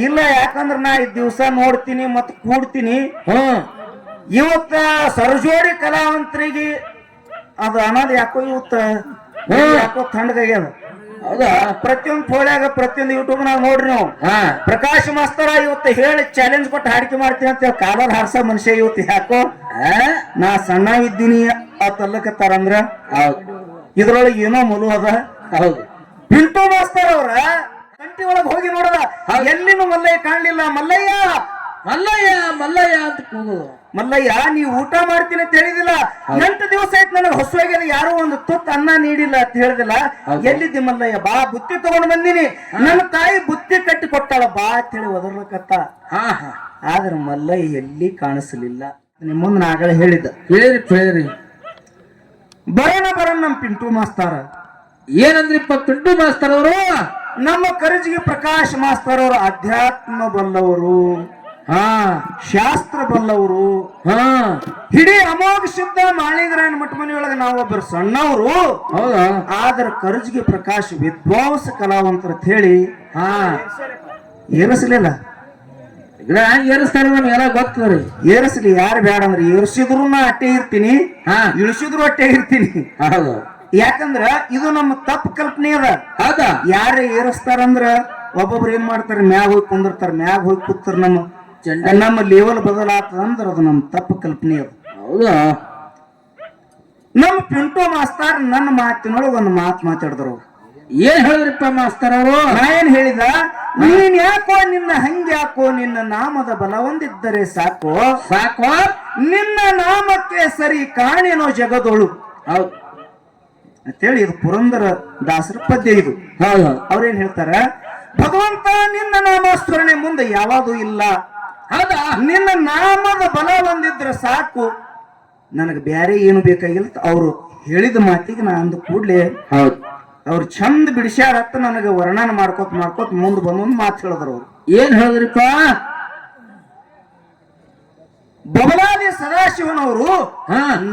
ಇಲ್ಲ ಯಾಕಂದ್ರ ನಾ ಈ ದಿವಸ ನೋಡ್ತೀನಿ ಮತ್ ಕೂಡ್ತೀನಿ. ಇವತ್ತ ಸರಜೋಡಿ ಕಲಾವಂತರಿಗೆ ಅದು ಅನ್ನೋದು ಯಾಕೋ ಇವತ್ತ ಯಾಕೋ ಥಂಡಗಾಗ್ಯದ. ಹೌದಾ? ಪ್ರತಿಯೊಂದು ಫೋಳ್ಯಾಗ ಪ್ರತಿಯೊಂದು ಯೂಟ್ಯೂಬ್ ನಾಗ ನೋಡ್ರಿ ನೀವು. ಪ್ರಕಾಶ್ ಮಾಸ್ತರ ಇವತ್ತು ಹೇಳಿ ಚಾಲೆಂಜ್ ಕೊಟ್ಟು ಹಾಡಿಕೆ ಮಾಡ್ತೀನಿ ಅಂತ ಕಾಲರ್ ಹಾರ್ಸ ಮನುಷ್ಯ ಇವತ್ತು ಯಾಕೋ ನಾ ಸಣ್ಣವಿದ್ದೀನಿ ಅಲ್ಲಕತ್ತಾರಂದ್ರ ಇದ್ರೊಳಗೆ ಏನೋ ಮಲು ಅದ. ಹೌದು. ಪಿಂಟು ಮಾಸ್ತರ್ ಅವ್ರ ಕಂಟಿ ಒಳಗ್ ಹೋಗಿ ನೋಡದ ಎಲ್ಲಿನೂ ಮಲ್ಲಯ್ಯ ಕಾಣ್ಲಿಲ್ಲ. ಮಲ್ಲಯ್ಯ ಮಲ್ಲಯ್ಯ ಮಲ್ಲಯ್ಯ ಅಂತ ಕೂಗುದು. ಮಲ್ಲಯ್ಯ ನೀ ಊಟ ಮಾಡ್ತೀನಿ ಅಂತ ಹೇಳಿದಿಲ್ಲ. 8 ದಿವಸ ಆಯ್ತು ನನಗೆ ಹೊಸವಾಗ್ಯದ, ಯಾರೋ ಒಂದು ತುತ್ತು ಅನ್ನ ನೀಡಿಲ್ಲ ಅಂತ ಹೇಳಿದಿಲ್ಲ. ಎಲ್ಲಿದ್ದಿ ಮಲ್ಲಯ್ಯ? ಬಾ ಬುತ್ತಿ ತಗೊಂಡ್ ಬಂದಿನಿ, ನನ್ನ ತಾಯಿ ಬುತ್ತಿ ಕಟ್ಟಿ ಕೊಟ್ಟಾಳ ಬಾ ಅಂತ ಹೇಳಿ ಒದರ್ಲಕತ್ತ. ಆದ್ರೆ ಮಲ್ಲಯ್ಯ ಎಲ್ಲಿ ಕಾಣಿಸ್ಲಿಲ್ಲ. ನಿಮ್ಮ ಮುಂದೆ ನಾಗಳೆ ಹೇಳಿದ್ದ. ಹೇಳ್ರಿ ಬರೋಣ ನಮ್ ಪಿಂಟು ಮಾಸ್ತಾರ. ಏನಂದ್ರಿಪ್ಪ ಪಿಂಟು ಮಾಸ್ತರ್ ಅವರು? ನಮ್ಮ ಕರಜಿಗೆ ಪ್ರಕಾಶ್ ಮಾಸ್ತರ್ ಅವರು ಅಧ್ಯಾತ್ಮ ಬಲ್ಲವರು, ಶಾಸ್ತ್ರ ಬಲ್ಲವರು, ಇಡೀ ಅಮೋಘ ಶುದ್ಧ ಮಾಳಿಂಗರಾಯನ ಮಠ ಮನೆಯೊಳಗೆ ನಾವೊಬ್ಬರು ಸಣ್ಣವರು. ಹೌದಾ? ಆದ್ರೆ ಕರಜಿಗೆ ಪ್ರಕಾಶ್ ವಿದ್ವಾಂಸ ಕಲಾವಂತರ ಹೇಳಿ ಏರಿಸಲಿಲ್ಲ. ಏರಿಸ್ತಾರ ನಮ್ಗೆಲ್ಲ ಗೊತ್ತದ್ರಿ. ಏರಿಸಲಿ, ಯಾರು ಬೇಡ ಅಂದ್ರೆ ಏರಿಸಿದ್ರು ನಾ ಅಟ್ಟೆ ಇರ್ತೀನಿ, ಇಳಿಸಿದ್ರು ಅಟ್ಟೆ ಇರ್ತೀನಿ. ಹೌದು. ಯಾಕಂದ್ರ ಇದು ನಮ್ಮ ತಪ್ಪು ಕಲ್ಪನೆ ಅದ. ಹೌದಾ? ಯಾರ ಏರಿಸ್ತಾರಂದ್ರ ಒಬ್ಬೊಬ್ರು ಏನ್ ಮಾಡ್ತಾರ, ಮ್ಯಾಗ ಹೋಗಿ ಕುಂದಿರ್ತಾರ, ಮ್ಯಾಗ ಹೋಗಿ ಕೂತಾರ. ನಮ್ಮ ಲೆವೆಲ್ ಬದಲಾಗ್ತದ ಅಂದ್ರ ಅದು ನಮ್ಮ ತಪ್ಪು ಕಲ್ಪನೆ ಅದು. ಹೌದಾ? ನಮ್ಮ ಪಿಂಟು ಮಾಸ್ತರ್ ನನ್ನ ಮಾತಿನೊಳಗೆ ಒಂದು ಮಾತು ಮಾತಾಡಿದ್ರು. ಏನ್ ಹೇಳಿದ್ರಿಪ್ಪ ಮಾಸ್ತರ್ ಅವರು? ನಾ ಏನ್ ಹೇಳಿದ, ನೀನ್ ಯಾಕೋ ನಿನ್ನ ಹಂಗ್ಯಾಕೋ, ನಿನ್ನ ನಾಮದ ಬಲ ಹೊಂದಿದ್ದರೆ ಸಾಕೋ ಸಾಕೋ, ನಿನ್ನ ನಾಮಕ್ಕೆ ಸರಿ ಕಾಣೇನೋ ಜಗದೊಳು. ಹೌದು ಅಂತೇಳಿ ಇದು ಪುರಂದರ ದಾಸರ ಪದ್ಯ ಇದು. ಅವ್ರೇನ್ ಹೇಳ್ತಾರ, ಭಗವಂತ ನಿನ್ನ ನಾಮಸ್ಮರಣೆ ಮುಂದೆ ಯಾವಾಗೂ ಇಲ್ಲ. ಹೌದಾ? ನಿನ್ನ ನಾಮದ ಬಲ ಹೊಂದಿದ್ರೆ ಸಾಕು, ನನಗೆ ಬ್ಯಾರೆ ಏನು ಬೇಕಾಗಿಲ್ಲ. ಅವ್ರು ಹೇಳಿದ ಮಾತಿಗೆ ನಾ ಅಂದ ಕೂಡ್ಲೆ ಅವ್ರು ಚಂದ ಬಿಡಿಸ್ಯಾರತ್ತ ನನಗೆ ವರ್ಣನ ಮಾಡ್ಕೋತ ಮುಂದೆ ಬಂದೊಂದು ಮಾತು ಹೇಳಿದ್ರು. ಅವ್ರು ಏನ್ ಹೇಳಿದ್ರಿಪ್ಪ? ಬಬಲಾದಿ ಸದಾಶಿವನವರು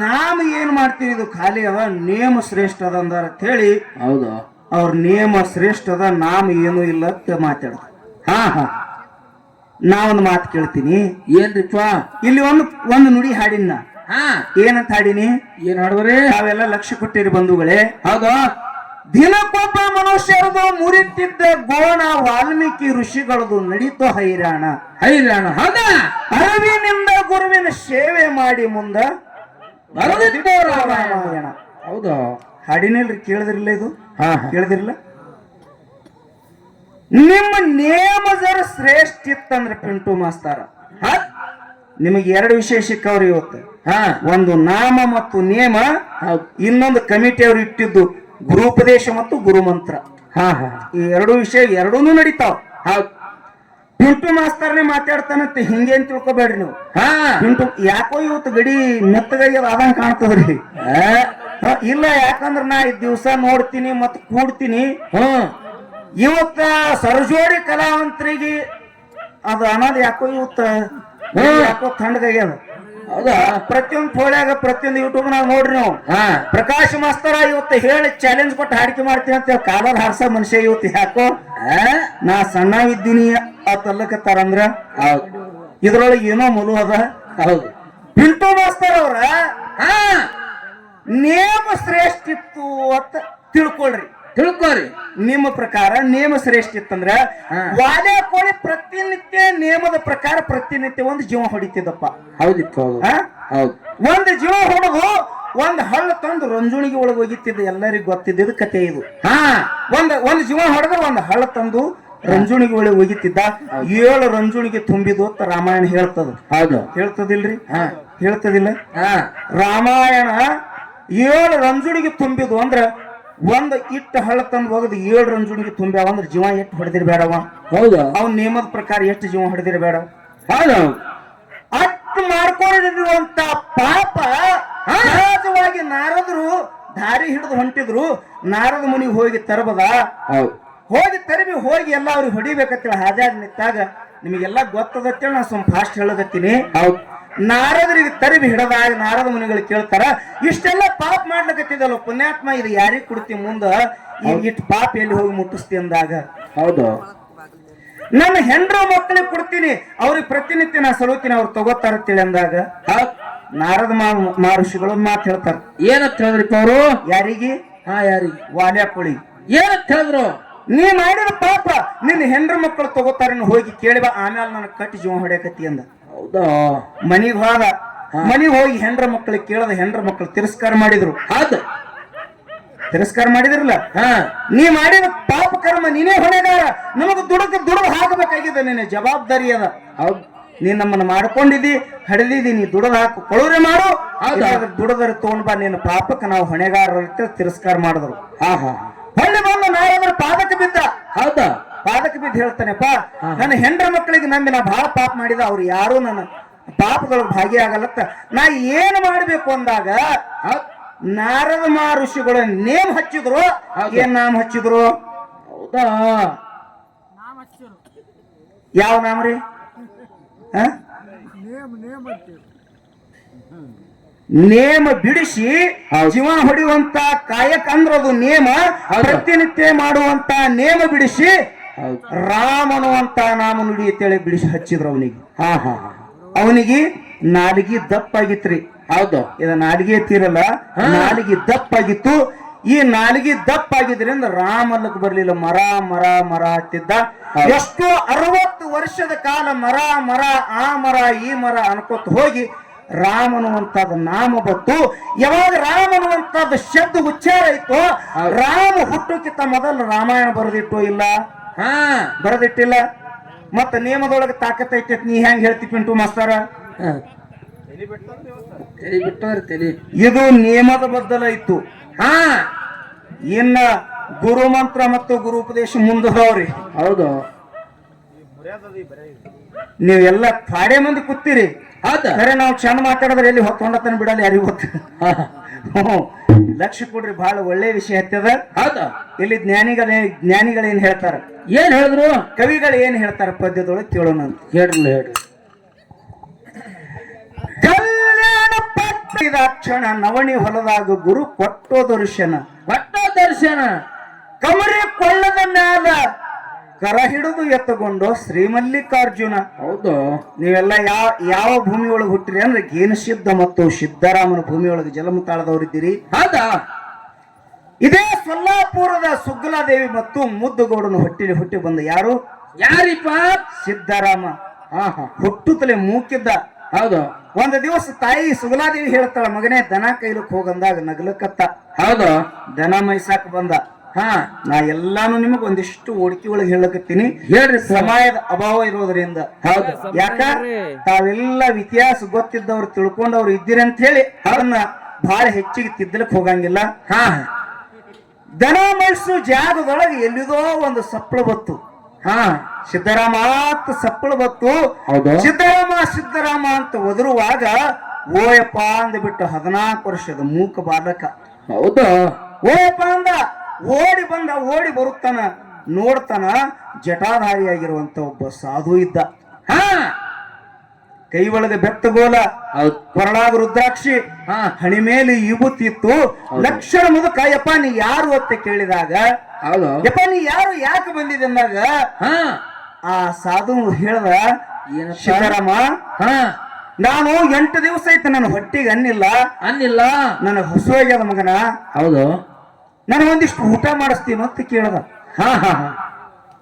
ನಾಮ ಏನ್ ಮಾಡ್ತೀವಿ, ಇದು ಖಾಲಿ ಅದ, ನೇಮ ಶ್ರೇಷ್ಠ ಅದ ಅಂದಾರ ಅಂತ ಹೇಳಿ. ಹೌದಾ? ಅವ್ರ ನೇಮ ಶ್ರೇಷ್ಠ ಅದ, ನಾಮ ಏನು ಇಲ್ಲ ಅಂತ ಮಾತಾಡ್ದ. ನಾವೊಂದು ಮಾತು ಕೇಳ್ತೀನಿ. ಏನ್ರಿಪ್ಪ? ಇಲ್ಲಿ ಒಂದು ನುಡಿ ಹಾಡಿನ. ಏನಂತ ಹಾಡಿನಿ? ಏನ್ ಹಾಡುವರೆ? ನಾವೆಲ್ಲ ಲಕ್ಷ್ಯ ಕೊಟ್ಟಿರಿ ಬಂಧುಗಳೇ. ಹೌದಾ? ದಿನಕ್ಕೊಬ್ಬ ಮನುಷ್ಯರದು ಮುರಿತಿದ್ದ ಗೋಣ ವಾಲ್ಮೀಕಿ ಋಷಿಗಳದು ನಡೀತೋ ಹೈರಾಣ. ಹೌದಾ? ಅರಿವಿನಿಂದ ಗುರುವಿನ ಸೇವೆ ಮಾಡಿ ಮುಂದ ರಾಮಾಯಣ. ಹೌದಾ? ಹಾಡಿನಿಲ್ರಿ, ಕೇಳಿದ್ರಿಲ್ಲ? ಇದು ಕೇಳಿದ್ರಿಲ್ಲ? ನಿಮ್ಮ ನೇಮ ಜರ ಶ್ರೇಷ್ಠ ಇತ್ತಂದ್ರೆ ಪಿಂಟು ಮಾಸ್ತಾರ ನಿಮಗೆ 2 ವಿಷಯ ಸಿಕ್ಕವ್ರಿ ಇವತ್ತು. ಒಂದು ನಾಮ ಮತ್ತು ನೇಮ, ಇನ್ನೊಂದು ಕಮಿಟಿ ಅವ್ರು ಇಟ್ಟಿದ್ದು ಗುರುಪದೇಶ ಮತ್ತು ಗುರುಮಂತ್ರ. ಈ 2 ವಿಷಯ ಎರಡೂ ನಡೀತಾವ. ಪಿಂಟು ಮಾಸ್ತರ್ನೇ ಮಾತಾಡ್ತಾನಂತೆ, ಹಿಂಗೆ ಅಂತ ತಿಳ್ಕೊಬೇಡ್ರಿ ನೀವು. ಪಿಂಟು ಯಾಕೋ ಇವತ್ತು ಗಡಿ ಮೆತ್ತಗಾಗಿ ಆದಂಗ ಕಾಣ್ತದ್ರಿ. ಇಲ್ಲ ಯಾಕಂದ್ರ ನಾ ಈ ದಿವಸ ನೋಡ್ತೀನಿ ಮತ್ ಕೂಡ್ತೀನಿ. ಇವತ್ತ ಸರಜೋಡಿ ಕಲಾವಂತರಿಗೆ ಅದು ಅನ್ನೋದು ಯಾಕೋ ಇವತ್ತ ಯಾಕೋ ಥಂಡಗಾಗ್ಯದ. ಹೌದಾ? ಪ್ರತಿಯೊಂದು ಫೋಳ್ಯಾಗ ಪ್ರತಿಯೊಂದು ಯೂಟ್ಯೂಬ್ ನಾಗ ನೋಡ್ರಿ ನೀವು. ಪ್ರಕಾಶ್ ಮಾಸ್ತರ ಇವತ್ತು ಹೇಳಿ ಚಾಲೆಂಜ್ ಕೊಟ್ಟು ಹಾಡಿಕೆ ಮಾಡ್ತೀನಿ ಅಂತ ಕಾಲರ್ ಹಾರ್ಸ ಮನುಷ್ಯ ಇವತ್ತು ಯಾಕೋ ನಾ ಸಣ್ಣವಿದ್ದೀನಿ ಅಲ್ಲಕತ್ತಾರಂದ್ರ ಇದ್ರೊಳಗೆ ಏನೋ ಮಲು ಅದ. ಹೌದು. ಪಿಂಟು ಮಾಸ್ತರ್ ಅವ್ರ ನೇಮ ಶ್ರೇಷ್ಠ ಇತ್ತು ಅಂತ ತಿಳ್ಕೊಳ್ರಿ. ನಿಮ್ಮ ಪ್ರಕಾರ ನೇಮ ಶ್ರೇಷ್ಠ ಇತ್ತಂದ್ರ ವಾಲೆ ಕೋಳಿ ಪ್ರತಿನಿತ್ಯ ನೇಮದ ಪ್ರಕಾರ ಪ್ರತಿನಿತ್ಯ ಒಂದು ಜೀವ ಹೊಡಿತಿದ್ದಪ್ಪ. ಹೌದಿತ್ತು. ಒಂದು ಜೀವ ಹೊಡೆದು ಒಂದು ಹಳ್ಳ ತಂದು ರಂಜುಣಿಗೆ ಒಳಗೆ ಹೋಗಿತ್ತಿದ್ದ, ಎಲ್ಲರಿಗೂ ಗೊತ್ತಿದ್ದ ಕತೆ ಇದು. ಒಂದು ಜೀವ ಹೊಡೆದ್ರೆ ಒಂದು ಹಳ್ಳ ತಂದು ರಂಜುಣಿಗೆ ಒಳಗೆ ಹೋಗಿತ್ತಿದ್ದ. 7 ರಂಜುಣಿಗೆ ತುಂಬಿದು ಅಂತ ರಾಮಾಯಣ ಹೇಳ್ತದ. ಹೌದು. ಹೇಳ್ತದಿಲ್ರಿ? ಹೇಳ್ತದಿಲ್ಲ? ರಾಮಾಯಣ 7 ರಂಜುಣಿಗೆ ತುಂಬಿದು ಅಂದ್ರ ಒಂದು ಇಟ್ಟು ಹಳ್ಳ ತಂದು ಹೋಗದು 7 ರಂಜುಣಿಗೆ ತುಂಬ್ಯಾವ ಅಂದ್ರೆ ಜೀವ ಎಷ್ಟು ಹೊಡೆದಿರ್ಬೇಡವ. ಹೌದಾ? ಅವ್ನ ನೇಮದ ಪ್ರಕಾರ ಎಷ್ಟು ಜೀವ ಹೊಡೆದಿರ್ಬೇಡ. ಹೌದು. ಅಷ್ಟು ಮಾಡ್ಕೊಂಡಿರುವಂತ ಪಾಪ ಸಹಜವಾಗಿ ನಾರದರು ದಾರಿ ಹಿಡಿದು ಹೊಂಟಿದ್ರು. ನಾರದ ಮುನಿಗೆ ಹೋಗಿ ತರಬದ, ಹೋಗಿ ತರಬಿ ಹೋಗಿ ಎಲ್ಲ ಅವ್ರಿಗೆ ಹೊಡಿಬೇಕಂತೇಳಿ ಹಾಜಾಗ ನಿಂತಾಗ ನಿಮಗೆಲ್ಲ ಗೊತ್ತದತ್ತೇಳಿ ನಾ ಸ್ವಲ್ಪ ಫಾಸ್ಟ್ ಹೇಳಕತ್ತೀನಿ. ನಾರದರಿಗೆ ತರಬಿ ಹಿಡದಾಗ ನಾರದ ಮುನಿಗಳು ಕೇಳ್ತಾರ, ಇಷ್ಟೆಲ್ಲ ಪಾಪ ಮಾಡ್ಲಕತ್ತಿದಲ್ಲ ಪುಣ್ಯಾತ್ಮ, ಇದು ಯಾರಿಗೆ ಕೊಡ್ತಿ ಮುಂದ, ಇಷ್ಟು ಪಾಪ ಎಲ್ಲಿ ಹೋಗಿ ಮುಟ್ಟಿಸ್ತಿ ಅಂದಾಗ. ಹೌದು. ನನ್ನ ಹೆಂಡ್ರ ಮಕ್ಕಳಿಗೆ ಕೊಡ್ತೀನಿ, ಅವ್ರಿಗೆ ಪ್ರತಿನಿತ್ಯ ನಾ ಸಲುತ್ತೀನಿ, ಅವ್ರು ತಗೋತಾರತ್ತೇಳಿ ಅಂದಾಗ ನಾರದ ಮಹರ್ಷಿಗಳು ಮಾತು ಹೇಳ್ತಾರ. ಏನಂತ ಹೇಳಿದ್ರಿಪ್ಪ ಅವರು? ಯಾರಿಗೆ? ಯಾರಿಗೆ? ವಾಲ್ಯಾಕುಳಿ. ಏನಂತ ಹೇಳಿದ್ರು? ನೀ ಮಾಡಿದ ಪಾಪ ನಿನ್ನ ಹೆಂಡ್ರ ಮಕ್ಕಳು ತಗೋತಾರ, ಹೋಗಿ ಕೇಳಿ ಬಾ, ಆಮೇಲೆ ನನಗೆ ಕಟ್ಟಿ ಜೀವ ಹೊಡ್ಯಾಕತಿ ಅಂದ. ಹೌದಾ? ಮನಿಗ್ ಹೋದ. ಮನಿಗ್ ಹೋಗಿ ಹೆಂಡ್ರ ಮಕ್ಕಳಿಗೆ ಕೇಳದ, ಹೆಂಡ್ರ ಮಕ್ಕಳು ತಿರಸ್ಕಾರ ಮಾಡಿದ್ರು. ಹೌದು, ತಿರಸ್ಕಾರ ಮಾಡಿದ್ರಲ್ಲ. ನೀ ಮಾಡಿದ ಪಾಪ ಕರ್ಮ ನೀನೇ ಹೊಣೆಗಾರ, ನಮಗ ದುಡ್ದು ಹಾಕಬೇಕಾಗಿದೆ, ನಿನ್ನ ಜವಾಬ್ದಾರಿ ಅದ. ಹೌದು, ನೀನ್ ನಮ್ಮನ್ನ ಮಾಡ್ಕೊಂಡಿದ್ದಿ, ಹಡಿದಿದ್ದಿ, ನೀ ದುಡದ ಹಾಕು, ಕೊಳೂರೆ ಮಾಡು, ದುಡದ್ರ ತಗೊಂಡ್ ಬಾ, ನಿನ್ನ ಪಾಪಕ್ಕೆ ನಾವು ಹೊಣೆಗಾರ ತಿರಸ್ಕಾರ ಮಾಡಿದ್ರು. ಹೊಳ್ಳಿ ಬಂದು ನಾರಾದ್ರ ಪಾದಕ್ಕೆ ಬಿದ್ದ. ಹೌದಾ? ಪಾದಕ್ಕೆ ಬಿದ್ದು ಹೇಳ್ತಾನೆಪ್ಪ, ನನ್ನ ಹೆಂಡ್ರ ಮಕ್ಕಳಿಗೆ ನಂಬಿ ನಾ ಬಹಳ ಪಾಪ ಮಾಡಿದ, ಅವ್ರು ಯಾರು ನನ್ನ ಪಾಪದೊಳಗೆ ಭಾಗಿಯಾಗಲ್ಲತ್ತ. ನಾ ಏನು ಮಾಡ್ಬೇಕು ಅಂದಾಗ ನಾರದ ಮಹರ್ಷಿಗಳು ನೇಮ್ ಹಚ್ಚಿದ್ರು. ಏನ್ ನಾಮ ಹಚ್ಚಿದ್ರು? ಹೌದಾ? ಯಾವ ನಾಮ ರೀ? ನೇಮ ಬಿಡಿಸಿ ಜೀವ ಹೊಡೆಯುವಂತ ಕಾಯಕ ಅಂದ್ರ ಅದು ನೇಮ. ಪ್ರತಿನಿತ್ಯ ಮಾಡುವಂತ ನೇಮ ಬಿಡಿಸಿ ರಾಮನುವಂತ ನಾಮ ನುಡಿಯತ್ತೇಳಿ ಬಿಡಿಸಿ ಹಚ್ಚಿದ್ರು ಅವನಿಗೆ. ಅವನಿಗೆ ನಾಲಿಗೆ ದಪ್ಪಾಗಿತ್ರಿ. ಹೌದು, ಇದ ನಾಲಿಗೆ ಎತ್ತಿರಲ್ಲ, ನಾಲಿಗೆ ದಪ್ಪಾಗಿತ್ತು. ಈ ನಾಲಿಗೆ ದಪ್ಪಾಗಿದ್ರಿಂದ ರಾಮಲ್ಲಕ್ಕೆ ಬರ್ಲಿಲ್ಲ. ಮರ ಮರ ಮರ ಹತ್ತಿದ್ದ. ಎಷ್ಟೋ 60 ವರ್ಷದ ಕಾಲ ಮರ ಮರ, ಆ ಮರ ಈ ಮರ ಅನ್ಕೋತ ಹೋಗಿ ರಾಮನುವಂತದ ನಾಮ ಬತ್ತು. ಯಾವಾಗ ರಾಮನುವಂತದ ಶಬ್ದ ಉಚ್ಚಾರ ಇತ್ತು, ರಾಮ ಹುಟ್ಟೋಕ್ಕಿಂತ ಮೊದಲು ರಾಮಾಯಣ ಬರೆದಿಟ್ಟು ಇಲ್ಲ? ಬರೆದಿಟ್ಟಿಲ್ಲ. ಮತ್ತ ನೇಮದೊಳಗೆ ತಾಕತ್ತೈತಿ ನೀ ಹೆಂಗ್ ಹೇಳ್ತಿ ಪಿಂಟು ಮಾಸ್ತರ? ಇದು ನೇಮದ ಬದ್ದಲ ಇತ್ತು. ಇನ್ನ ಗುರು ಮಂತ್ರ ಮತ್ತು ಗುರು ಉಪದೇಶ ಮುಂದದವ್ರಿ. ಹೌದು, ನೀವೆಲ್ಲ ಕಾಡೆ ಮಂದಿ ಕೂತೀರಿ. ಖರೆ ನಾವು ಚಂದ ಮಾತಾಡಿದ್ರೆ ಎಲ್ಲಿ ಹೊತ್ತೊಂಡತನ ಬಿಡಲ್ಲ, ಯಾರಿಗೂ ಗೊತ್ತ. ಲಕ್ಷ ಕೊಡ್ರಿ, ಬಹಳ ಒಳ್ಳೆ ವಿಷಯ ಹತ್ತದ. ಇಲ್ಲಿ ಜ್ಞಾನಿಗಳೇನ್ ಹೇಳ್ತಾರ? ಏನ್ ಹೇಳಿದ್ರು? ಕವಿಗಳು ಏನ್ ಹೇಳ್ತಾರ ಪದ್ಯದೊಳಗೆ ಕೇಳೋಣ ಅಂತ. ಹೇಳ್ರಿ. ಕಲ್ಯಾಣ ಪಟ್ಟಿದ ಕ್ಷಣ ನವಣಿ ಹೊಲದಾಗ ಗುರು ಕೊಟ್ಟೋ ದರ್ಶನ. ಕಮರಿ ಕೊಳ್ಳದ ಮ್ಯಾಲ ಕರ ಹಿಡಿದು ಎತ್ತುಕೊಂಡು ಶ್ರೀಮಲ್ಲಿಕಾರ್ಜುನ. ಹೌದು, ನೀವೆಲ್ಲ ಯಾವ ಭೂಮಿ ಒಳಗೆ ಹುಟ್ಟಿರಿ ಅಂದ್ರೆ ಗೇನಸಿದ್ಧ ಮತ್ತು ಸಿದ್ದರಾಮನ ಭೂಮಿ ಒಳಗೆ ಜಲಮ ತಾಳದವರಿದ್ದೀರಿ. ಹೌದಾ? ಇದೇ ಸೊಲ್ಲಾಪುರದ ಸುಗ್ಗಲಾದೇವಿ ಮತ್ತು ಮುದ್ದುಗೌಡನ ಹುಟ್ಟಿ ಬಂದ ಯಾರು? ಯಾರಿಪ್ಪ? ಸಿದ್ದರಾಮ. ಹುಟ್ಟುತ್ತಲೇ ಮೂಕಿದ್ದ. ಹೌದು. ಒಂದು ದಿವಸ ತಾಯಿ ಸುಗಲಾದೇವಿ ಹೇಳ್ತಾಳ, ಮಗನೇ ದನ ಕೈಲಕ್ ಹೋಗಂದಾಗ ನಗಲಕತ್ತ. ಹೌದು. ದನ ಮೈಸಾಕ್ ಬಂದ. ನಾ ಎಲ್ಲಾನು ನಿಮಗ್ ಒಂದಿಷ್ಟು ಓಡಿಕೆ ಒಳಗೆ ಹೇಳಕತ್ತೀನಿ, ಹೇಳ್ರಿ. ಸಮಯದ ಅಭಾವ ಇರೋದ್ರಿಂದ. ಹೌದು. ಯಾಕ ತಾವೆಲ್ಲ ಇತಿಹಾಸ ಗೊತ್ತಿದ್ದವ್ರು ತಿಳ್ಕೊಂಡವ್ರು ಇದ್ದೀರಿ ಅಂತ ಹೇಳಿ ಅದನ್ನ ಬಹಳ ಹೆಚ್ಚಿಗೆ ತಿದ್ದಲಕ್ ಹೋಗಂಗಿಲ್ಲ. ದನ ಮೈಸು ಜಾಗದೊಳಗೆ ಎಲ್ಲಿದೋ ಒಂದು ಸಪ್ಪಳ ಬತ್ತು. ಸಿದ್ದರಾಮ ಅಂತ ಸಪ್ಪಳ ಬತ್ತು. ಸಿದ್ದರಾಮ ಅಂತ ಒದರುವಾಗ ಓಯಪ್ಪ ಅಂದ್ಬಿಟ್ಟು 14 ವರ್ಷದ ಮೂಕ ಬಾಲಕ. ಹೌದಾ? ಓಯಪ್ಪ ಅಂದ. ಓಡಿ ಬರುತ್ತಾನ. ನೋಡ್ತಾನ ಜಟಾಧಾರಿಯಾಗಿರುವಂತ ಒಬ್ಬ ಸಾಧು ಇದ್ದ. ಕೈ ಒಳಗೆ ಬೆತ್ತಗೋಲ, ಕೊರಳಾಗ ರುದ್ರಾಕ್ಷಿ, ಹಣಿ ಮೇಲೆ ವಿಭೂತಿ ಇತ್ತು. ಲಕ್ಷಣ ಮುದುಕ. ಯಪ್ಪ ನೀ ಯಾರು ಅಂತ ಕೇಳಿದಾಗ, ಯಪ್ಪ ನೀ ಯಾರು, ಯಾಕೆ ಬಂದಿದೆ ಅಂದಾಗ ಆ ಸಾಧು ಹೇಳ್ದ, ಸಿದ್ದರಾಮ ನಾನು 8 ದಿವಸ ಆಯ್ತು ನನ್ನ ಹೊಟ್ಟಿಗೆ ಅನ್ನಿಲ್ಲ ನನಗೆ ಹಸುವಾಗ್ಯದ ಮಗನ. ಹೌದು. ನಾನು ಒಂದಿಷ್ಟು ಊಟ ಮಾಡಿಸ್ತೀನಿ ಅಂತ ಕೇಳ್ದ.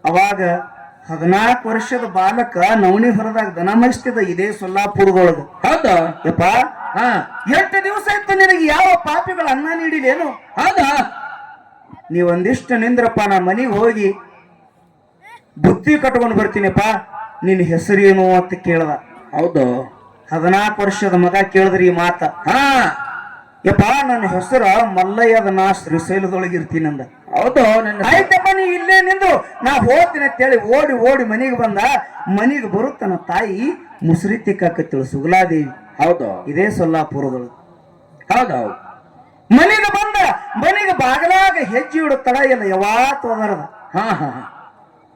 ಅವಾಗ 14 ವರ್ಷದ ಬಾಲಕ ನವಣಿ ಹೊರದಾಗ ದನ ಮೈಸ್ತಿದ್ದ ಇದೇ ಸೊಲ್ಲಾಪುರದೊಳಗ. ಹೌದಾ? ಯಪ್ಪ 8 ದಿವಸ ಆಯ್ತು ನಿನಗೆ ಯಾವ ಪಾಪಿಗಳು ಅನ್ನ ನೀಡಿಲೇನು? ಹೌದಾ? ನೀವೊಂದಿಷ್ಟು ನಿಂದ್ರಪ್ಪ, ನಾ ಮನೆಗೆ ಹೋಗಿ ಬುತ್ತಿ ಕಟ್ಕೊಂಡು ಬರ್ತೀನಪ್ಪ, ನಿನ್ನ ಹೆಸರೇನು ಅಂತ ಕೇಳ್ದ. ಹೌದು. 14 ವರ್ಷದ ಮಗ ಕೇಳಿದ್ರಿ ಈ ಮಾತ. ಯಪ್ಪ ನನ್ನ ಹೆಸರ ಮಲ್ಲಯ್ಯದ, ನಾ ಶ್ರೀಶೈಲದೊಳಗೆ ಇರ್ತೀನಿ ಅಂದ. ಹೌದು. ಆಯ್ತಪ್ಪ ನೀ ಇಲ್ಲೇ ನಿಂದು, ನಾ ಹೋಗ್ತೀನಿ ಅಂತೇಳಿ ಓಡಿ ಮನೆಗೆ ಬಂದ. ಮನೆಗೆ ಬರುತ್ತಾನ ತಾಯಿ ಮುಸುರಿ ತಿಕ್ಕಾಕತ್ತಿಳು ಸುಗಲಾದೇವಿ. ಹೌದು. ಇದೇ ಸೊಲ್ಲಾಪುರದೊಳಗೆ. ಹೌದೌದು. ಮನೆಗೆ ಬಂದ. ಮನೆಗೆ ಬಾಗಲಾಗ ಹೆಜ್ಜೆ ಇಡುತ್ತಡ ಇಲ್ಲ ಯಾವಾತ ಹೋದರದ.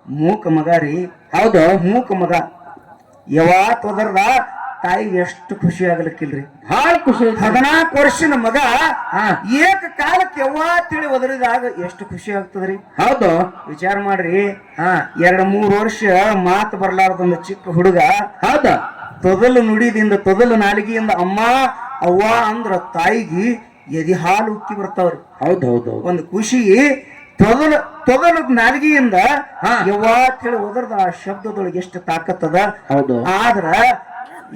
ಮೂಕ ಮಗ ರೀ. ಹೌದು. ಮೂಕ ಮಗ ಯಾವಾತ ಹೋದರದ. ತಾಯಿಗೆ ಎಷ್ಟು ಖುಷಿ ಆಗ್ಲಿಕ್ಕಿಲ್ರಿ. ಬಹಳ ಖುಷಿ ಐತಿ. 14 ವರ್ಷದ ಮಗ ಹಾ. ಏಕ ಕಾಲಕ್ಕೆ ಯವ್ವ ತಿಳಿ ಒದರಿದಾಗ ಎಷ್ಟು ಖುಷಿ ಆಗ್ತದ್ರಿ. ಹೌದು. ವಿಚಾರ ಮಾಡ್ರಿ. 2-3 ವರ್ಷ ಮಾತು ಬರ್ಲಾರ್ದೊಂದು ಚಿಕ್ಕ ಹುಡುಗ ಹೌದ. ತೊದಲು ನುಡಿದಿಂದ ತೊದಲು ನಾಲಿಗೆಯಿಂದ ಅಮ್ಮ ಅವ್ವ ಅಂದ್ರ ತಾಯಿಗೆ ಎದಿ ಹಾಲು ಉಕ್ಕಿ ಬರ್ತಾವ್ರಿ. ಹೌದು ಹೌದು. ಒಂದು ಖುಷಿ ತೊದಲು ನಾಲಿಗೆಯಿಂದ ಯವ್ವ ತಿಳಿ ಒದರ್ದ ಆ ಶಬ್ದದೊಳಗೆ ಎಷ್ಟು ತಾಕತ್ತದ. ಹೌದು. ಆದ್ರ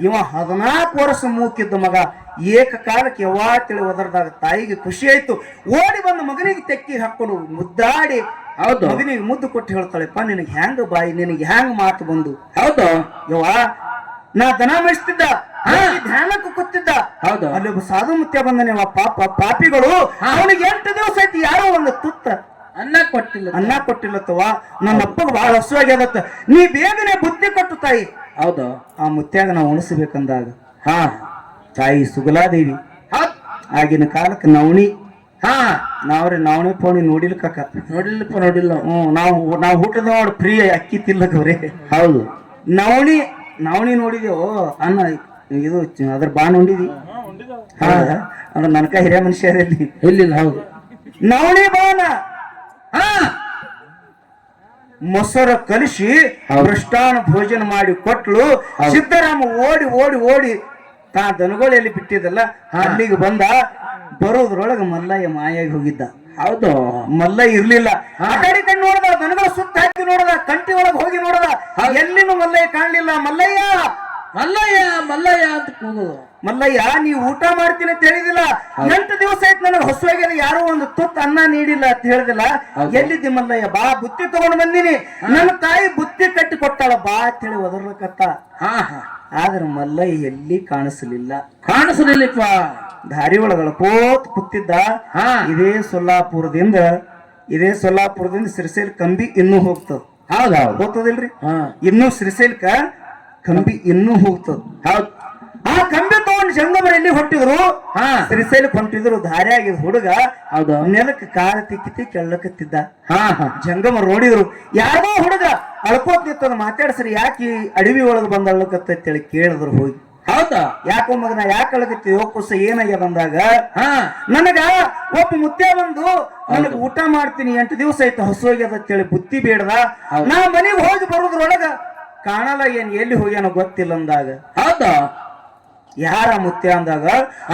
ಇವ 14 ವರ್ಷ ಮೂಕಿದ್ದ ಮಗ ಏಕಕಾಲಕ್ಕೆ ಯವ್ವ ತಿಳಿ ಒದರ್ದಾಗ ತಾಯಿಗೆ ಖುಷಿ ಆಯ್ತು. ಓಡಿ ಬಂದ ಮಗನಿಗೆ ತೆಕ್ಕಿ ಹಾಕೊಂಡು ಮುದ್ದಾಡಿ ಹೌದು ಮಗನಿಗೆ ಮುದ್ದು ಕೊಟ್ಟು ಹೇಳ್ತಾಳೆಪ್ಪ ನಿನಗೆ ಹೆಂಗ ಬಾಯಿ ನಿನಗೆ ಹೆಂಗ ಮಾತು ಬಂದು. ಹೌದು. ಯವ್ವ ನಾ ದನ ಮೇಯಿಸ್ತಿದ್ದ ಧ್ಯಾನಕ್ಕೂ ಕೂತಿದ್ದ. ಹೌದು. ಅಲ್ಲಿ ಒಬ್ಬ ಸಾಧು ಮುತ್ಯ ಬಂದನೇವ ಪಾಪಿಗಳು ಅವನಿಗೆ 8 ದಿವಸ ಆಯ್ತು ಯಾರೋ ಒಂದು ತುತ್ತ ಅನ್ನ ಕೊಟ್ಟಿಲ್ಲತ್ತವ. ನನ್ನ ಅಪ್ಪಗ ಬಹಳ ಹಸುವಾಗ್ಯದತ್ತ. ನೀ ಬೇಗನೆ ಬುದ್ಧಿ ಕೊಟ್ಟು ತಾಯಿ. ಹೌದು. ಆ ಮುತ್ಯಾಗ ನಾವು ಉಣಿಸ್ಬೇಕಂದಾಗ ತಾಯಿ ಸುಗಲಾದೇವಿ ಆಗಿನ ಕಾಲಕ್ಕೆ ನವಣಿ ನವಣಿ ಪೋಣಿ ನೋಡಿಲ್ಲ ಕಾಕ. ನೋಡಿಲ್ಲ. ನಾವು ಹುಟ್ಟದ ನೋಡಿ ಪ್ರಿಯ ಅಕ್ಕಿ ತಿಲ್ಲಕವ್ರಿ. ಹೌದು. ನವಣಿ ನೋಡಿದೇವು ಅನ್ನ ಇದು ಅದ್ರ ಬಾಣ್ ಉಂಡಿದಿ. ಅದ್ರ ನನ್ಕ ಹಿರಿಯ ಮನುಷ್ಯರಲ್ಲಿ ಎಲ್ಲಿಲ್ಲ. ಹೌದು. ನವಣಿ ಬಾಣ ಮೊಸರು ಕಲಿಸಿ ಮೃಷ್ಟಾನ ಭೋಜನ ಮಾಡಿ ಕೊಟ್ಲು. ಸಿದ್ದರಾಮ ಓಡಿ ಓಡಿ ಓಡಿ ತಾ ದನಗಳಲ್ಲಿ ಬಿಟ್ಟಿದ್ದಲ್ಲ ಅಲ್ಲಿಗೆ ಬಂದ. ಬರೋದ್ರೊಳಗ ಮಲ್ಲಯ್ಯ ಮಾಯಾಗಿ ಹೋಗಿದ್ದ. ಹೌದು. ಮಲ್ಲಯ್ಯ ಇರ್ಲಿಲ್ಲ. ಆ ಕಡೆ ನೋಡ್ದ ದನಗಳ ಸುತ್ತ ಹಾಕಿ ನೋಡದ, ಕಂಟಿ ಒಳಗೆ ಹೋಗಿ ನೋಡದ, ಎಲ್ಲಿನೂ ಮಲ್ಲಯ್ಯ ಕಾಣ್ಲಿಲ್ಲ. ಮಲ್ಲಯ್ಯ ಮಲ್ಲಯ್ಯ ಮಲ್ಲಯ್ಯ ಅಂತ ಕೂಗುದು. ಮಲ್ಲಯ್ಯ ನೀವು ಊಟ ಮಾಡ್ತೀನಿ ಅಂತ ಹೇಳಿದಿಲ್ಲ. 8 ದಿವಸ ಆಯ್ತು ನನಗೆ ಹಸುವಾಗ್ಯದ, ಯಾರೋ ಒಂದು ತುತ್ತು ಅನ್ನ ನೀಡಿಲ್ಲ ಅಂತ ಹೇಳಿದಿಲ್ಲ. ಎಲ್ಲಿದ್ದಿ ಮಲ್ಲಯ್ಯ? ಬಾ ಬುತ್ತಿ ತಗೊಂಡು ಬಂದಿನಿ. ನನ್ನ ತಾಯಿ ಬುತ್ತಿ ಕಟ್ಟಿ ಕೊಟ್ಟಾಳ ಬಾ ಅಂತ ಹೇಳಿ ಒದರ್ಲಕತ್ತ. ಆದ್ರೆ ಮಲ್ಲಯ್ಯ ಎಲ್ಲಿ ಕಾಣಿಸಲಿಲ್ಲಪ್ಪ. ದಾರಿ ಒಳಗಳ ಕೋತ್ ಕೂತಿದ್ದ. ಇದೇ ಸೊಲ್ಲಾಪುರದಿಂದ ಶ್ರೀಶೈಲ ಕಂಬಿ ಇನ್ನೂ ಹೋಗ್ತದ. ಹೋಗ್ತದಿಲ್ರಿ? ಇನ್ನೂ ಶ್ರೀಶೈಲಕ್ಕ ಕಂಬಿ ಇನ್ನೂ ಹೋಗ್ತದ. ಆ ಕಂಬಿ ತಗೊಂಡು ಜಂಗಮರು ಎಲ್ಲಿ ಹೊಟ್ಟಿದ್ರು? ಶ್ರೀಶೈಲಕ್ಕೆ ಹೊಂಟಿದ್ರು. ದಾರಿ ಆಗಿದ್ ಹುಡುಗ ನೆಲಕ್ಕೆ ಕಾಲ ತಿಕ್ಕಿ ಕೆಳ್ಳಕತ್ತಿದ್ದ. ಜಂಗಮರು ನೋಡಿದ್ರು. ಯಾರೋ ಹುಡುಗ ಅಳ್ಕೋತ್ ನಿಂತದ. ಮಾತಾಡ್ಸ್ರಿ ಯಾಕೆ ಅಡವಿ ಒಳಗೆ ಬಂದ ಅಳ್ಕತ್ತೇಳಿ ಕೇಳಿದ್ರು ಹೋಗಿ. ಹೌದಾ? ಯಾಕೋ ಮಗನ ಯಾಕೆ ಅಳಕತ್ತಿ ಕುಸ ಏನಾಗ್ಯದ ಅಂದಾಗ ನನಗ ಒಬ್ಬ ಮುತ್ಯ ಬಂದು ನನಗೆ ಊಟ ಮಾಡ್ತೀನಿ 8 ದಿವಸ ಆಯ್ತು ಹಸುವಾಗ್ಯದ ಅಂತೇಳಿ ಬುತ್ತಿ ಬೇಡದ. ನಾ ಮನೆಗೆ ಹೋಗಿ ಬರೋದ್ರೊಳಗ ಕಾಣಲ್ಲ, ಏನ್ ಎಲ್ಲಿ ಹೋಗ್ಯಾನೋ ಗೊತ್ತಿಲ್ಲ ಅಂದಾಗ. ಹೌದಾ? ಯಾರ ಮುತ್ಯ ಅಂದಾಗ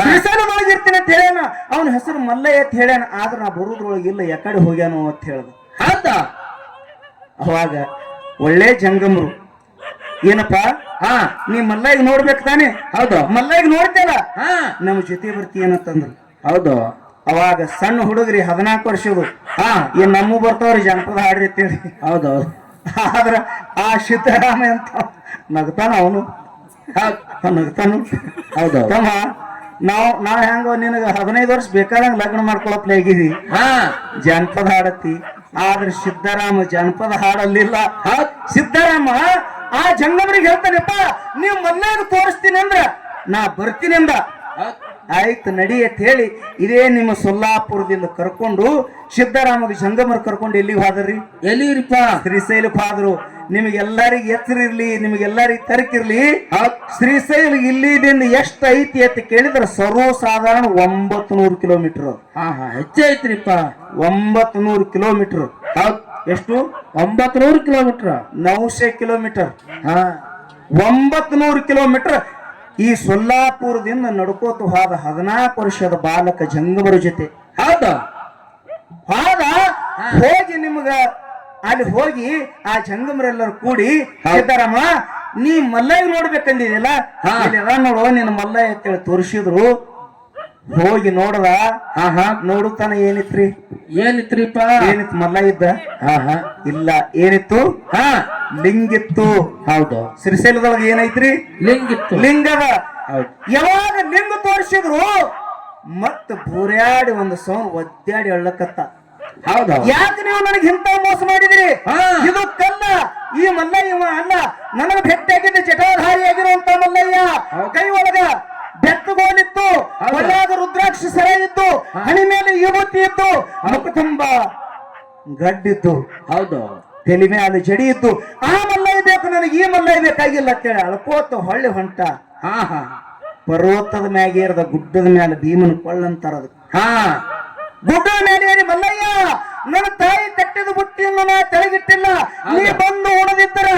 ಶ್ರೀಶೈಲದೊಳಗೆ ಇರ್ತೀನಿ ಅಂತ ಹೇಳ್ಯಾನ. ಅವನ ಹೆಸರು ಮಲ್ಲಯ್ಯ ಅಂತ ಹೇಳ್ಯಾನ. ಆದ್ರ ನಾ ಬರೋದ್ರೊಳಗಿಲ್ಲ, ಯಾಕಡೆ ಹೋಗ್ಯಾನೋ ಅಂತ ಹೇಳ್ದ. ಹೌದಾ? ಅವಾಗ ಒಳ್ಳೆ ಜಂಗಮರು ಏನಪ್ಪಾ ನೀ ಮಲ್ಲಯ್ಯ ನೋಡ್ಬೇಕು ತಾನೆ? ಹೌದು. ಮಲ್ಲಯ್ಯ ನೋಡ್ತೇಲ್ಲ ನಮ್ಮ ಜೊತೆ ಬರ್ತೀಯನಂತಂದ್ರು. ಹೌದು. ಅವಾಗ ಸಣ್ಣ ಹುಡುಗ್ರಿ 14 ವರ್ಷದು ಏನ್ ನಮ್ಮ ಬರ್ತಾವ್ರಿ ಜನಪದ ಹಾಡ್ರಿ ಅಂತೇಳಿ. ಹೌದು. ಆದ್ರ ಆ ಸಿದ್ದರಾಮ ಅಂತ ನಗ್ತಾನ ಅವನು. ನಗ್ತಾನು. ಹೌದು. ತಮ್ಮ ನಾವ್ ಹೆಂಗ ನಿನಗ 15 ವರ್ಷ ಬೇಕಾದಂಗ ಲಗ್ನ ಮಾಡ್ಕೊಳಪ್ಲೆ ಆಗಿದಿ. ಜನಪದ ಹಾಡತ್ತಿ. ಆದ್ರೆ ಸಿದ್ದರಾಮ ಜನಪದ ಹಾಡಲ್ಲಿಲ್ಲ. ಸಿದ್ದರಾಮ ಆ ಜಂಗಮರಿಗೆ ಹೇಳ್ತಾನೆಪ್ಪ, ನೀವು ಮಲ್ಲಾಗ ತೋರಿಸ್ತೀನಿ ಅಂದ್ರ ನಾ ಬರ್ತೀನಿ ಅಂದ. ಆಯ್ತು ನಡಿ ಅಂತ ಹೇಳಿ ಇದೇ ನಿಮ್ಮ ಸೊಲ್ಲಾಪುರದಿಂದ ಕರ್ಕೊಂಡು ಸಿದ್ದರಾಮಗೆ ಜಂಗಮರು ಕರ್ಕೊಂಡು ಎಲ್ಲಿಗೆ ಹೋದ್ರಿ? ಎಲ್ಲಿರಿಪ್ಪ? ಶ್ರೀಶೈಲಕ್ಕೆ ಹೋದ್ರು. ನಿಮಗೆಲ್ಲರಿಗೆ ಎತ್ತರ ಇರ್ಲಿ, ನಿಮಗೆಲ್ಲರಿಗೆ ತರಕಿರ್ಲಿ. ಶ್ರೀಶೈಲ ಇಲ್ಲಿದಿಂದ ಎಷ್ಟು ಐತಿ ಅಂತ ಕೇಳಿದ್ರೆ ಸರ್ವಸಾಧಾರಣ 900 ಕಿಲೋಮೀಟರ್. ಹೆಚ್ಚೆ ಐತ್ರಿಪ್ಪ. 900 ಕಿಲೋಮೀಟರ್. ಎಷ್ಟು? 900 ಕಿಲೋಮೀಟರ್. 900 ಕಿಲೋಮೀಟರ್. 900 ಕಿಲೋಮೀಟರ್. ಈ ಸೊಲ್ಲಾಪುರದಿಂದ ನಡ್ಕೋತ ಹೋದ 14 ವರ್ಷದ ಬಾಲಕ ಜಂಗಮರ ಜೊತೆ ಹೋಗಿ ನಿಮ್ಗ ಅಲ್ಲಿ ಹೋಗಿ ಆ ಜಂಗಮರೆಲ್ಲರೂ ಕೂಡಿ ಸಿದ್ದರಾಮ ನೀ ಮಲ್ಲಯ್ಯ ನೋಡ್ಬೇಕಂದಿದೆಯಲ್ಲ, ನೋಡುವ ನಿನ್ನ ಮಲ್ಲಯ್ಯ ಅಂತೇಳಿ ತೋರಿಸಿದ್ರು. ಹೋಗಿ ನೋಡದ. ನೋಡುತ್ತಾನ ಏನಿತ್ರಿ? ಏನಿತ್ರಿಪ್ಪ? ಏನಿತ್ತು? ಮಲ್ಲಯ್ಯ ಇದ್ದ? ಇಲ್ಲ. ಏನಿತ್ತು? ಲಿಂಗಿತ್ತು. ಹೌದು. ಶ್ರೀಶೈಲದೊಳಗೆ ಏನೈತ್ರಿ? ಲಿಂಗಿತ್ತು. ಲಿಂಗದ. ಯಾವಾಗ ಲಿಂಗ ತೋರಿಸಿದ್ರು ಮತ್ತ ಬೂರ್ಯಾಡಿ ಒಂದು ಸೌನ್ ಒದ್ದಾಡಿ ಅಳ್ಳಕತ್ತ. ಹೌದು. ಯಾಕೆ ನೀವು ನನಗೆ ಇಂತ ಮೋಸ ಮಾಡಿದ್ರಿ? ಇದು ಕಲ್ಲ, ಈ ಮಲ್ಲಯ್ಯ ಅಲ್ಲ. ನನಗೆ ಭೇಟಿಯಾಗಿದ್ದ ಜಟಾಧಾರಿ ಆಗಿರುವಂತ ಮಲ್ಲಯ್ಯ. ಕೈ ಒಳಗ ಬೆತ್ತಗೋಲಿತ್ತು, ಒಳ್ಳೆಯಾದ ರುದ್ರಾಕ್ಷಿ ಸರ ಇತ್ತು, ಹಣಿ ಮೇಲೆ ಯುವತಿ ಇತ್ತು, ಮುಖ ತುಂಬಾ ಗಡ್ಡಿತ್ತು. ಹೌದು. ತಲೆ ಮೇಲೆ ಜಡಿ ಇತ್ತು. ಆ ಮಲ್ಲಯ್ಯ ಬೇಕು ನನಗೆ, ಈ ಮಲ್ಲಯ್ಯ ಬೇಕಾಗಿಲ್ಲ ಅಂತೇಳಿ ಅಳ್ಕೋತ ಹೊಳ್ಳಿ ಹೊಂಟ. ಹಾ ಹಾ ಪರ್ವತದ ಮ್ಯಾಗೆ ಏರದ ಗುಡ್ಡದ ಮ್ಯಾಲ ಭೀಮನ ಕೊಳ್ಳಂತಾರ ಅದಕ್ಕೆ. ಹಾ ಗುಡ್ಡದ ಮೇಲೆ ಏರಿ ಮಲ್ಲಯ್ಯ ನನ್ನ ತಾಯಿ ಕಟ್ಟಿದ ಬುಟ್ಟಿಯನ್ನು ನಾ ತೆಳಗಿಟ್ಟಿಲ್ಲ, ನೀ ಬಂದು ಉಣದಿದ್ದರ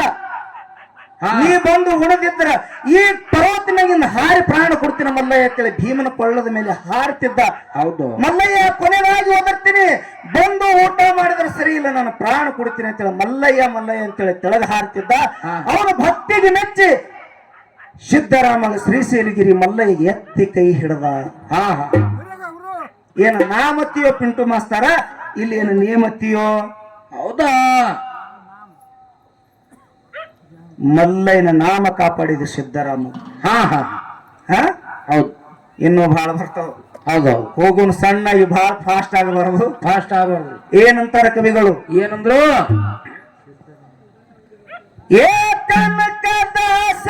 ನೀ ಬಂದು ಉಣದಿದ್ದರ ಈ ಪರ್ವತ ಮ್ಯಾಗಿಂದ ಹಾರಿ ಪ್ರಾಣ ಕೊಡ್ತೀನ ಮಲ್ಲಯ್ಯ ಅಂತೇಳಿ ಭೀಮನ ಕೊಳ್ಳದ ಮೇಲೆ ಹಾರ್ತಿದ್ದ. ಹೌದು ಮಲ್ಲಯ್ಯ ಕೊನೆಗಾಗಿ ಓದಿರ್ತೀನಿ, ಬಂದು ಊಟ ಮಾಡಿದ್ರೆ ಸರಿ ಇಲ್ಲ ನಾನು ಪ್ರಾಣ ಕೊಡ್ತೀನಿ ಅಂತೇಳಿ ಮಲ್ಲಯ್ಯ ಮಲ್ಲಯ್ಯ ಅಂತೇಳಿ ತೆಳಗ ಹಾರ್ತಿದ್ದ. ಅವನ ಭಕ್ತಿಗೆ ಮೆಚ್ಚಿ ಸಿದ್ದರಾಮನ ಶ್ರೀಶೈಲಗಿರಿ ಮಲ್ಲಯ್ಯ ಎತ್ತಿ ಕೈ ಹಿಡದ. ಹಾ ಹಾ ಏನ ನಾಮತಿಯೋ ಪಿಂಟು ಮಾಸ್ತಾರ, ಇಲ್ಲಿ ಏನು ನೇಮತಿಯೋ? ಹೌದಾ ಮಲ್ಲಯ್ಯನ ನಾಮ ಕಾಪಾಡಿದ ಸಿದ್ದರಾಮ. ಹಾ ಹಾ ಹ ಹೌದು ಇನ್ನೂ ಬಹಳ ಬರ್ತಾವ. ಹೌದೌದು ಹೋಗೋನು ಸಣ್ಣಾಗಿ ಬಹಳ ಫಾಸ್ಟ್ ಆಗಬಾರದು. ಫಾಸ್ಟ್ ಆಗಬಾರ್ದು. ಏನಂತಾರ ಕವಿಗಳು? ಏನಂದ್ರು? ಏ ಕನಕದಾಸ